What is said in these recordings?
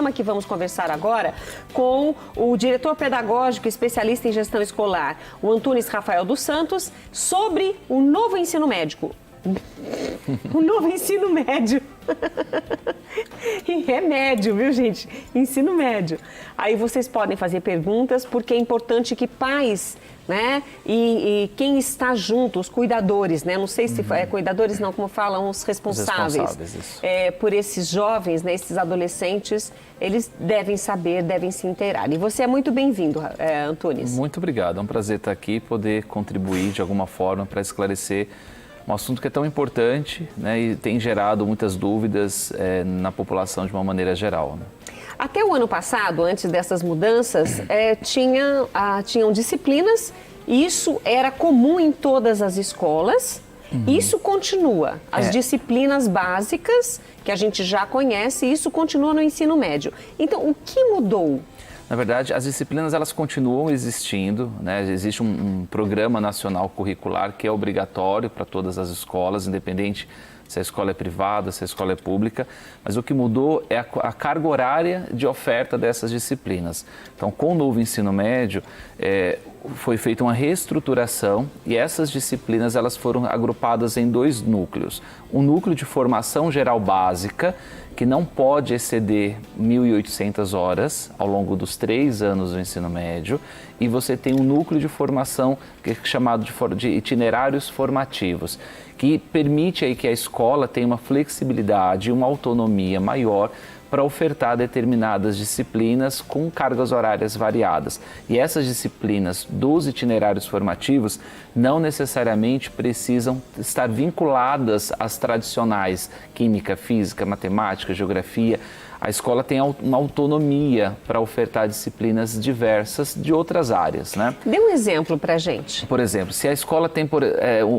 tema que vamos conversar agora com o diretor pedagógico e especialista em gestão escolar, o Antunes Rafael dos Santos, sobre o novo ensino médio. O novo ensino médio. E é médio, viu, gente? Ensino médio. Aí vocês podem fazer perguntas, porque é importante que pais, né, e quem está junto, os cuidadores, né, não sei se é cuidadores, não, como falam, os responsáveis por esses jovens, né, esses adolescentes, eles devem saber, devem se inteirar. E você é muito bem-vindo, Antunes. Muito obrigado, é um prazer estar aqui e poder contribuir de alguma forma para esclarecer um assunto que é tão importante, né, e tem gerado muitas dúvidas na população de uma maneira geral, né? Até o ano passado, antes dessas mudanças, tinham disciplinas, e isso era comum em todas as escolas. Isso continua. As disciplinas básicas, que a gente já conhece, isso continua no ensino médio. Então, o que mudou? Na verdade, as disciplinas elas continuam existindo, né? Existe um programa nacional curricular que é obrigatório para todas as escolas, independente se a escola é privada, se a escola é pública, mas o que mudou é a carga horária de oferta dessas disciplinas. Então, com o novo ensino médio, foi feita uma reestruturação e essas disciplinas elas foram agrupadas em dois núcleos. Um núcleo de formação geral básica, que não pode exceder 1.800 horas ao longo dos 3 anos do ensino médio, e você tem um núcleo de formação que é chamado de itinerários formativos, que permite aí que a escola tenha uma flexibilidade e uma autonomia maior para ofertar determinadas disciplinas com cargas horárias variadas. E essas disciplinas dos itinerários formativos não necessariamente precisam estar vinculadas às tradicionais química, física, matemática, geografia. A escola tem uma autonomia para ofertar disciplinas diversas de outras áreas, né? Dê um exemplo para a gente. Por exemplo, se a escola tem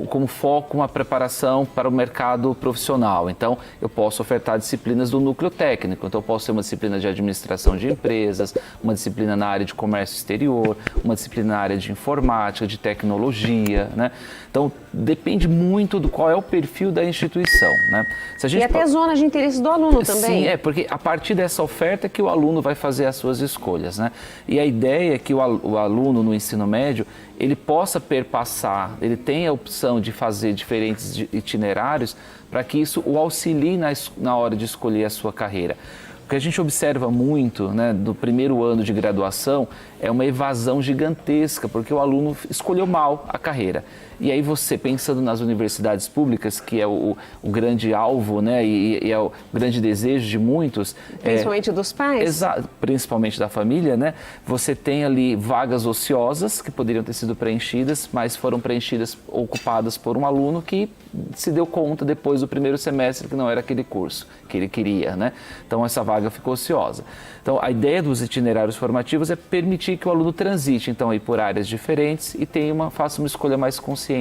como foco uma preparação para o mercado profissional, então eu posso ofertar disciplinas do núcleo técnico. Então eu posso ter uma disciplina de administração de empresas, uma disciplina na área de comércio exterior, uma disciplina na área de informática, de tecnologia, né? Então depende muito do qual é o perfil da instituição, né? Se a gente e até zonas de interesse do aluno também. Sim, porque a partir dessa oferta que o aluno vai fazer as suas escolhas, né? E a ideia é que o aluno no ensino médio, ele possa perpassar, ele tenha a opção de fazer diferentes itinerários para que isso o auxilie na hora de escolher a sua carreira. O que a gente observa muito, né, do primeiro ano de graduação é uma evasão gigantesca, porque o aluno escolheu mal a carreira. E aí você, pensando nas universidades públicas, que é o grande alvo, né, e é o grande desejo de muitos... Principalmente dos pais? Exato, principalmente da família, né? Você tem ali vagas ociosas que poderiam ter sido preenchidas, mas foram preenchidas, ocupadas por um aluno que se deu conta depois do primeiro semestre que não era aquele curso que ele queria, né? Então essa vaga ficou ociosa. Então a ideia dos itinerários formativos é permitir que o aluno transite então aí por áreas diferentes e faça uma escolha mais consciente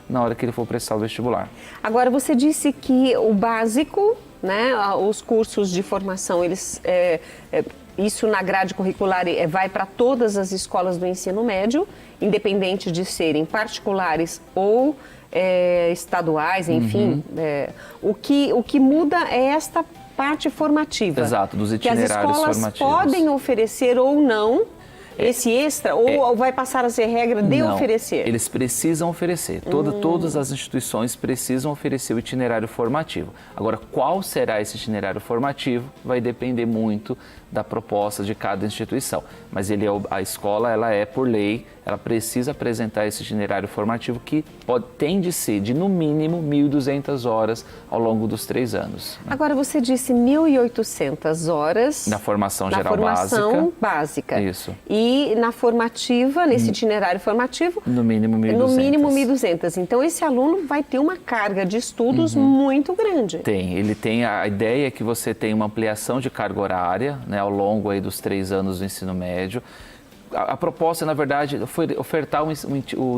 na hora que ele for prestar o vestibular. Agora você disse que o básico, né, os cursos de formação, isso na grade curricular vai para todas as escolas do ensino médio, independente de serem particulares ou estaduais, enfim. O que muda é esta parte formativa. Exato, dos itinerários formativos. Que as escolas podem oferecer ou não esse extra, ou vai passar a ser regra de oferecer? Eles precisam oferecer. Todas as instituições precisam oferecer o itinerário formativo. Agora, qual será esse itinerário formativo vai depender muito da proposta de cada instituição. Mas a escola, ela por lei, ela precisa apresentar esse itinerário formativo que tem de ser de, no mínimo, 1.200 horas ao longo dos 3 anos. Né? Agora, você disse 1.800 horas... Na formação geral básica. Isso. E na formativa, nesse itinerário formativo... No mínimo 1.200. No mínimo 1.200. Então, esse aluno vai ter uma carga de estudos muito grande. Ele tem a ideia que você tem uma ampliação de carga horária, né, ao longo aí dos 3 anos do ensino médio. A proposta, na verdade, foi ofertar o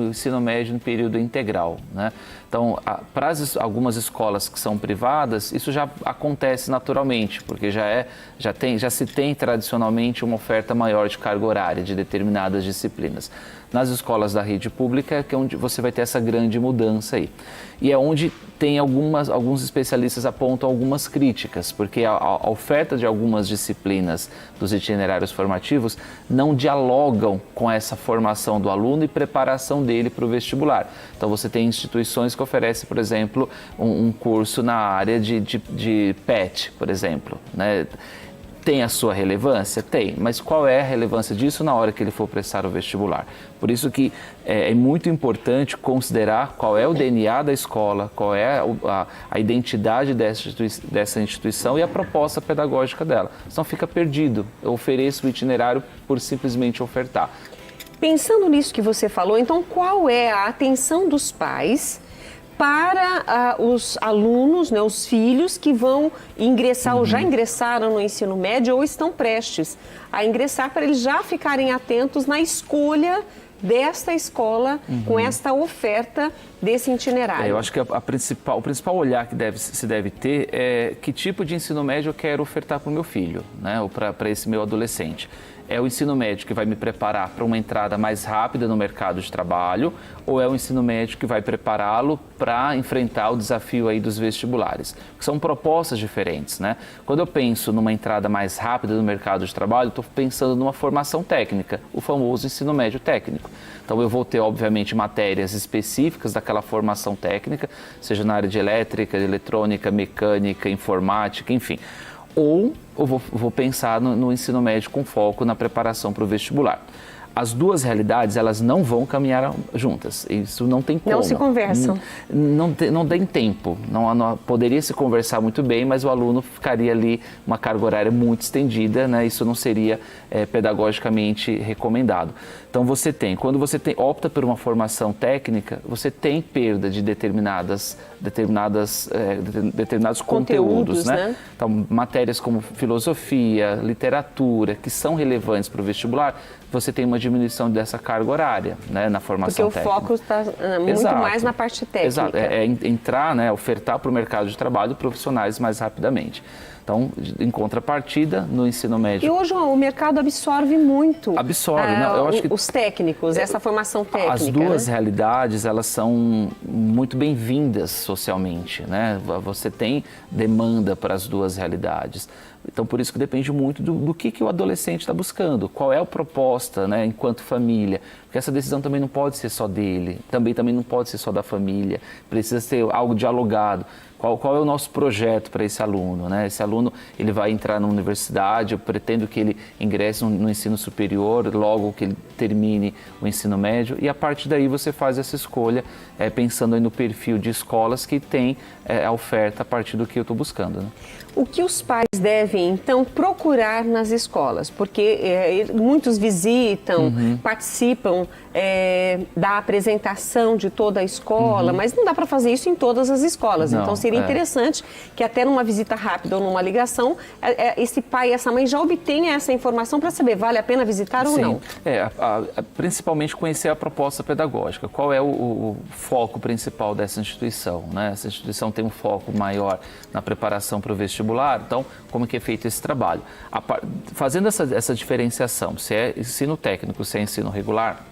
ensino médio no período integral, né? Então, para algumas escolas que são privadas, isso já acontece naturalmente, porque já se tem tradicionalmente uma oferta maior de carga horária de determinadas disciplinas. Nas escolas da rede pública que é onde você vai ter essa grande mudança aí. E é onde tem alguns especialistas apontam algumas críticas, porque a oferta de algumas disciplinas dos itinerários formativos não dialogam com essa formação do aluno e preparação dele para o vestibular. Então você tem instituições que oferecem, por exemplo, um curso na área de PET, por exemplo, né? Tem a sua relevância? Tem, mas qual é a relevância disso na hora que ele for prestar o vestibular? Por isso que é muito importante considerar qual é o DNA da escola, qual é a identidade dessa instituição e a proposta pedagógica dela. Senão fica perdido. Eu ofereço o itinerário por simplesmente ofertar. Pensando nisso que você falou, então qual é a atenção dos pais para os alunos, né, os filhos que vão ingressar ou já ingressaram no ensino médio ou estão prestes a ingressar, para eles já ficarem atentos na escolha desta escola com esta oferta desse itinerário? Eu acho que o principal olhar que se deve ter é que tipo de ensino médio eu quero ofertar para o meu filho, né, ou para esse meu adolescente. É o ensino médio que vai me preparar para uma entrada mais rápida no mercado de trabalho, ou é o ensino médio que vai prepará-lo para enfrentar o desafio aí dos vestibulares? São propostas diferentes, né? Quando eu penso numa entrada mais rápida no mercado de trabalho, estou pensando numa formação técnica, o famoso ensino médio técnico. Então eu vou ter, obviamente, matérias específicas daquela formação técnica, seja na área de elétrica, de eletrônica, mecânica, informática, enfim. Ou eu vou pensar no ensino médio com foco na preparação para o vestibular. As duas realidades, elas não vão caminhar juntas. Isso não tem como. Não se conversam. Não tem tempo. Não poderia se conversar muito bem, mas o aluno ficaria ali uma carga horária muito estendida, né? Isso não seria pedagogicamente recomendado. Então quando você opta por uma formação técnica, você tem perda de determinados conteúdos, né? Então, matérias como filosofia, literatura, que são relevantes para o vestibular, você tem uma diminuição dessa carga horária, né, na formação técnica. Porque o foco está muito mais na parte técnica. Exato, entrar, né, ofertar para o mercado de trabalho profissionais mais rapidamente. Então, em contrapartida, no ensino médio... E hoje o mercado absorve muito eu acho que os técnicos, essa formação técnica. As duas realidades, elas são muito bem-vindas socialmente, né? Você tem demanda para as duas realidades. Então, por isso que depende muito do que o adolescente está buscando, qual é a proposta, né, enquanto família. Porque essa decisão também não pode ser só dele, também não pode ser só da família, precisa ser algo dialogado. Qual é o nosso projeto para esse aluno, né? Esse aluno, ele vai entrar na universidade, eu pretendo que ele ingresse no ensino superior, logo que ele termine o ensino médio, e a partir daí você faz essa escolha, pensando aí no perfil de escolas que tem a oferta a partir do que eu estou buscando, né? O que os pais devem, então, procurar nas escolas? Porque muitos visitam, participam da apresentação de toda a escola, mas não dá para fazer isso em todas as escolas. Não, então, seria interessante que até numa visita rápida ou numa ligação, esse pai e essa mãe já obtenham essa informação para saber vale a pena visitar ou não. Principalmente conhecer a proposta pedagógica. Qual é o foco principal dessa instituição, né? Essa instituição tem um foco maior na preparação para o vestibular. Então, como que é feito esse trabalho? Fazendo essa diferenciação, se é ensino técnico, se é ensino regular,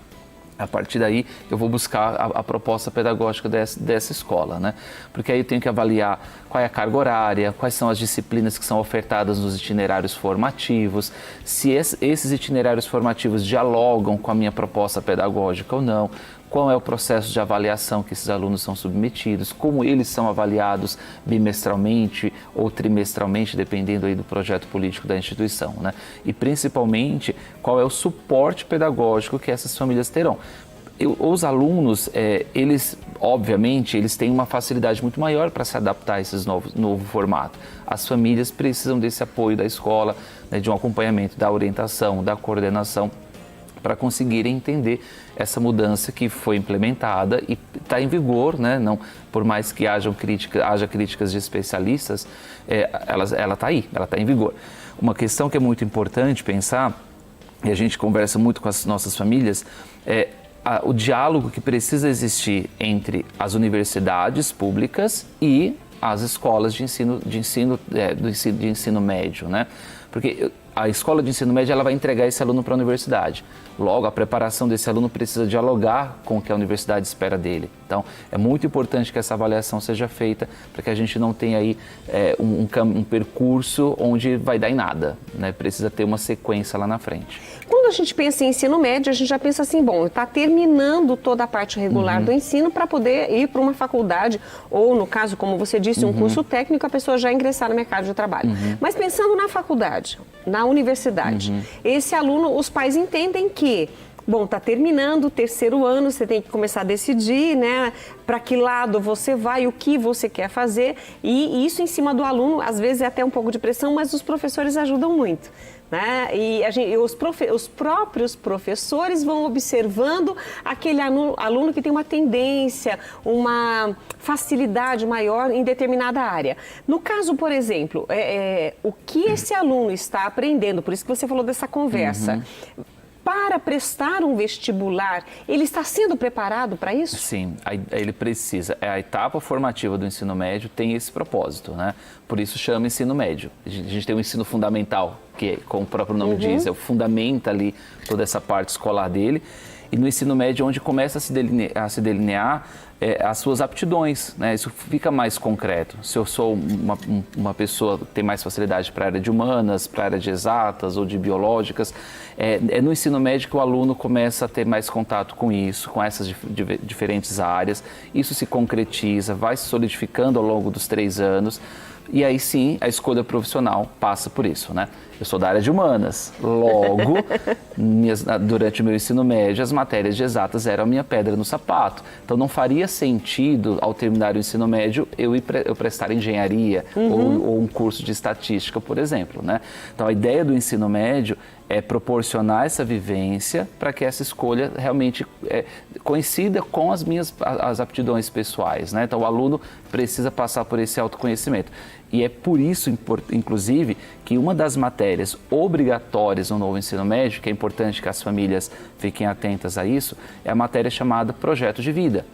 a partir daí eu vou buscar a proposta pedagógica dessa escola, né? Porque aí eu tenho que avaliar qual é a carga horária, quais são as disciplinas que são ofertadas nos itinerários formativos, se esses itinerários formativos dialogam com a minha proposta pedagógica ou não, qual é o processo de avaliação que esses alunos são submetidos, como eles são avaliados bimestralmente ou trimestralmente, dependendo aí do projeto político da instituição, né? E principalmente, qual é o suporte pedagógico que essas famílias terão. Os alunos, obviamente, eles têm uma facilidade muito maior para se adaptar a esse novo formato. As famílias precisam desse apoio da escola, né, de um acompanhamento, da orientação, da coordenação, para conseguirem entender essa mudança que foi implementada e está em vigor, né? Não, por mais que haja críticas de especialistas, ela está aí, ela está em vigor. Uma questão que é muito importante pensar, e a gente conversa muito com as nossas famílias, o diálogo que precisa existir entre as universidades públicas e as escolas de ensino médio, né? Porque a escola de ensino médio ela vai entregar esse aluno para a universidade. Logo, a preparação desse aluno precisa dialogar com o que a universidade espera dele. Então, é muito importante que essa avaliação seja feita para que a gente não tenha aí um percurso onde vai dar em nada, né? Precisa ter uma sequência lá na frente. Quando a gente pensa em ensino médio, a gente já pensa assim, bom, está terminando toda a parte regular do ensino para poder ir para uma faculdade ou, no caso, como você disse, um curso técnico, a pessoa já ingressar no mercado de trabalho. Mas pensando na faculdade, na universidade, esse aluno, os pais entendem que, bom, está terminando o terceiro ano, você tem que começar a decidir, né, para que lado você vai, o que você quer fazer, e isso em cima do aluno, às vezes é até um pouco de pressão, mas os professores ajudam muito. Né? E os próprios professores vão observando aquele aluno que tem uma tendência, uma facilidade maior em determinada área. No caso, por exemplo, o que esse aluno está aprendendo, por isso que você falou dessa conversa, para prestar um vestibular, ele está sendo preparado para isso? Sim, ele precisa. A etapa formativa do ensino médio tem esse propósito, né? Por isso chama ensino médio. A gente tem o ensino fundamental, que, como o próprio nome diz, fundamenta ali toda essa parte escolar dele. E no ensino médio, onde começa a se delinear as suas aptidões, né? Isso fica mais concreto. Se eu sou uma pessoa que tem mais facilidade para a área de humanas, para a área de exatas ou de biológicas, é no ensino médio que o aluno começa a ter mais contato com isso, com essas diferentes áreas. Isso se concretiza, vai se solidificando ao longo dos 3 anos. E aí sim, a escolha profissional passa por isso, né? Eu sou da área de humanas, logo, durante o meu ensino médio, as matérias de exatas eram a minha pedra no sapato. Então não faria sentido, ao terminar o ensino médio, eu prestar engenharia ou um curso de estatística, por exemplo, né? Então a ideia do ensino médio é proporcionar essa vivência para que essa escolha realmente coincida com as aptidões pessoais, né? Então o aluno precisa passar por esse autoconhecimento. E é por isso, inclusive, que uma das matérias obrigatórias no novo ensino médio, que é importante que as famílias fiquem atentas a isso, é a matéria chamada Projeto de Vida.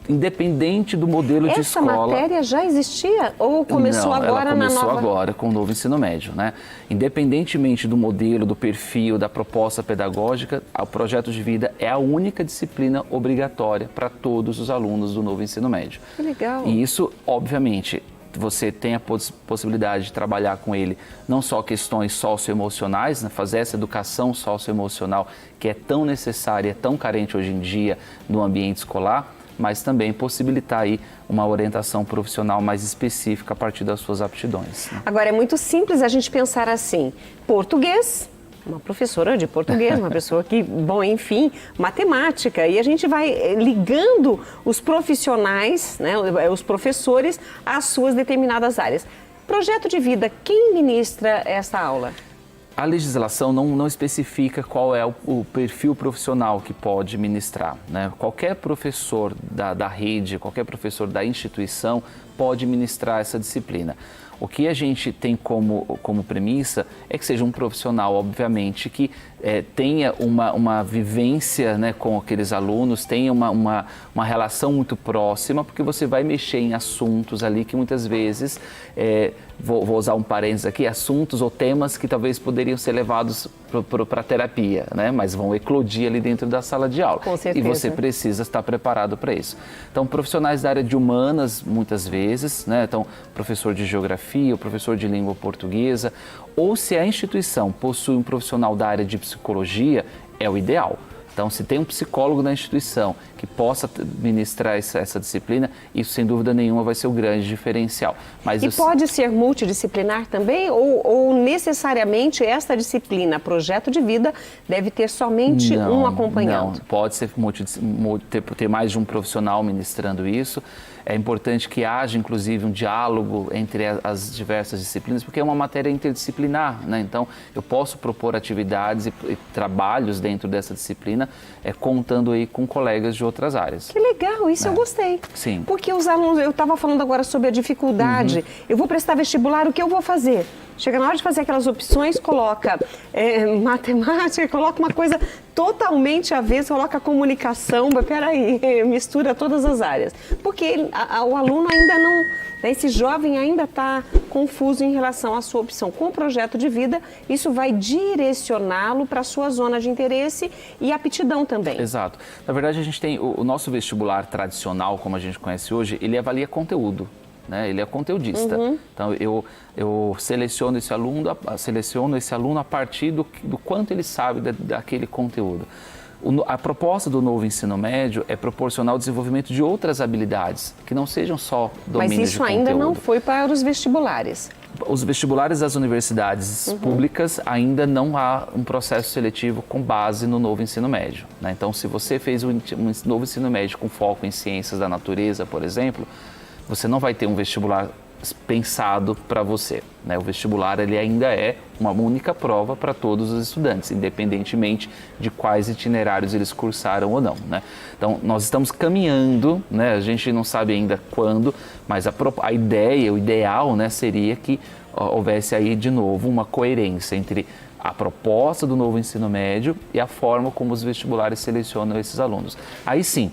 Independente do modelo de escola... Essa matéria já existia ou começou agora na nova... Não, ela começou agora com o novo ensino médio, né? Independentemente do modelo, do perfil, da proposta pedagógica, o projeto de vida é a única disciplina obrigatória para todos os alunos do novo ensino médio. Que legal! E isso, obviamente, você tem a possibilidade de trabalhar com ele não só questões socioemocionais, né? Fazer essa educação socioemocional que é tão necessária, tão carente hoje em dia no ambiente escolar, mas também possibilitar aí uma orientação profissional mais específica a partir das suas aptidões, né? Agora, é muito simples a gente pensar assim, português, uma professora de português, uma pessoa que, bom, enfim, matemática, e a gente vai ligando os profissionais, né, os professores, às suas determinadas áreas. Projeto de vida, quem ministra essa aula? A legislação não especifica qual é o perfil profissional que pode ministrar, né? Qualquer professor da rede, qualquer professor da instituição pode ministrar essa disciplina. O que a gente tem como premissa é que seja um profissional, obviamente, que tenha uma vivência, né, com aqueles alunos, tenha uma relação muito próxima, porque você vai mexer em assuntos ali que muitas vezes, vou usar um parênteses aqui, assuntos ou temas que talvez poderiam ser levados para a terapia, né, mas vão eclodir ali dentro da sala de aula. Com certeza. E você precisa estar preparado para isso. Então, profissionais da área de humanas, muitas vezes, né, então, professor de geografia, o professor de língua portuguesa, ou se a instituição possui um profissional da área de psicologia, é o ideal. Então, se tem um psicólogo na instituição que possa ministrar essa disciplina, isso sem dúvida nenhuma vai ser o grande diferencial. Mas pode ser multidisciplinar também ou necessariamente esta disciplina, projeto de vida, deve ter somente um acompanhando? Não, pode ser ter mais de um profissional ministrando isso. É importante que haja, inclusive, um diálogo entre as diversas disciplinas, porque é uma matéria interdisciplinar, né? Então, eu posso propor atividades e trabalhos dentro dessa disciplina, contando aí com colegas de outras áreas. Que legal, isso eu gostei. Sim. Porque os alunos, eu estava falando agora sobre a dificuldade, eu vou prestar vestibular, o que eu vou fazer? Chega na hora de fazer aquelas opções, coloca matemática, coloca uma coisa totalmente avessa, coloca comunicação, mas peraí, mistura todas as áreas. Porque o aluno ainda né? Esse jovem ainda está confuso em relação à sua opção. Com o projeto de vida, isso vai direcioná-lo para a sua zona de interesse e aptidão também. Exato. Na verdade, a gente tem o nosso vestibular tradicional, como a gente conhece hoje, ele avalia conteúdo. Né? Ele é conteudista. Então, eu seleciono esse aluno a partir do quanto ele sabe daquele conteúdo. A proposta do novo ensino médio é proporcionar o desenvolvimento de outras habilidades, que não sejam só domínios Mas de isso conteúdo. ainda não foi para os vestibulares. Os vestibulares das universidades públicas ainda não há um processo seletivo com base no novo ensino médio. Né? Então, se você fez um novo ensino médio com foco em ciências da natureza, por exemplo, você não vai ter um vestibular pensado para você. Né? O vestibular ele ainda é uma única prova para todos os estudantes, independentemente de quais itinerários eles cursaram ou não. Né? Então, nós estamos caminhando, né? A gente não sabe ainda quando, mas a ideia, o ideal, né, seria que houvesse aí de novo uma coerência entre a proposta do novo ensino médio e a forma como os vestibulares selecionam esses alunos. Aí sim,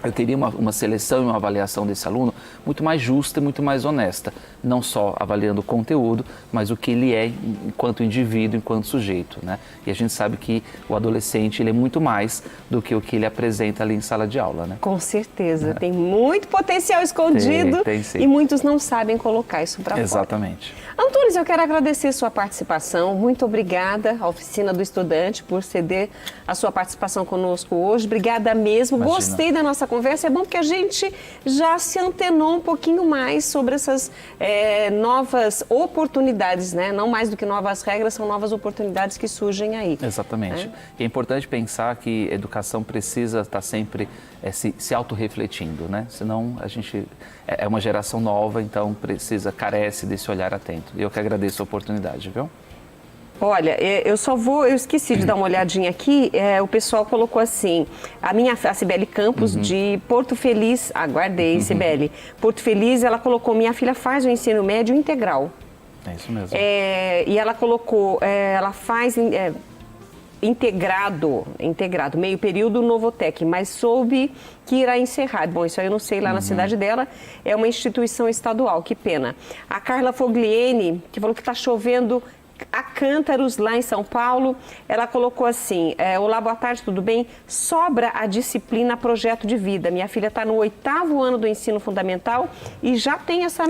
eu teria uma seleção e uma avaliação desse aluno muito mais justa e muito mais honesta. Não só avaliando o conteúdo, mas o que ele é enquanto indivíduo, enquanto sujeito. Né? E a gente sabe que o adolescente ele é muito mais do que o que ele apresenta ali em sala de aula. Né? Com certeza. Tem muito potencial escondido tem sim. E muitos não sabem colocar isso para fora. Exatamente. Antunes, eu quero agradecer sua participação. Muito obrigada à Oficina do Estudante por ceder a sua participação conosco hoje. Obrigada mesmo. Imagina. Gostei da nossa conversa. É bom porque a gente já se antenou um pouquinho mais sobre essas novas oportunidades, né? Não mais do que novas regras, são novas oportunidades que surgem aí. Exatamente. Né? E é importante pensar que a educação precisa estar sempre se autorrefletindo, né? Senão a gente é uma geração nova, então carece desse olhar atento. E eu que agradeço a oportunidade, viu? Olha, eu esqueci de dar uma olhadinha aqui, o pessoal colocou assim, a Cibele Campos de Porto Feliz, aguardei, Cibele, Porto Feliz, ela colocou, minha filha faz o ensino médio integral. É isso mesmo. E ela colocou, ela faz integrado, meio período Novotec, mas soube que irá encerrar. Bom, isso aí eu não sei lá na cidade dela, é uma instituição estadual, que pena. A Carla Fogliene, que falou que está chovendo a cântaros lá em São Paulo, ela colocou assim, olá, boa tarde, tudo bem? Sobra a disciplina Projeto de Vida. Minha filha está no 8º ano do ensino fundamental e já tem essa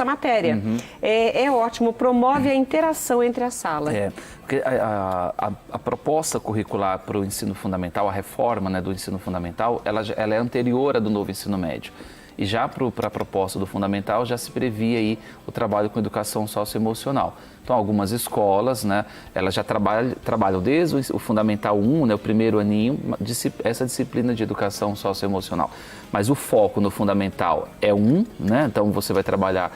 matéria. É ótimo, promove a interação entre as salas. Porque a proposta curricular para o ensino fundamental, a reforma, né, do ensino fundamental, ela é anterior à do novo ensino médio. E já para a proposta do fundamental já se previa aí o trabalho com educação socioemocional. Então, algumas escolas, né, elas já trabalham desde o Fundamental 1, né, o primeiro aninho, essa disciplina de educação socioemocional. Mas o foco no Fundamental é né, então você vai trabalhar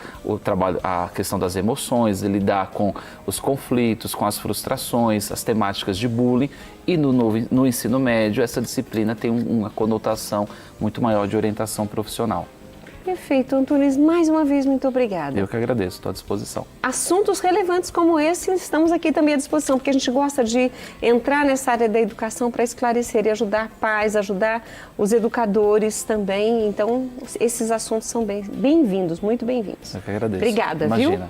a questão das emoções, de lidar com os conflitos, com as frustrações, as temáticas de bullying. E no ensino médio, essa disciplina tem uma conotação muito maior de orientação profissional. Perfeito, Antunes, mais uma vez, muito obrigada. Eu que agradeço, estou à disposição. Assuntos relevantes como esse, estamos aqui também à disposição, porque a gente gosta de entrar nessa área da educação para esclarecer e ajudar pais, ajudar os educadores também. Então, esses assuntos são bem-vindos, muito bem-vindos. Eu que agradeço. Obrigada, Imagina. viu?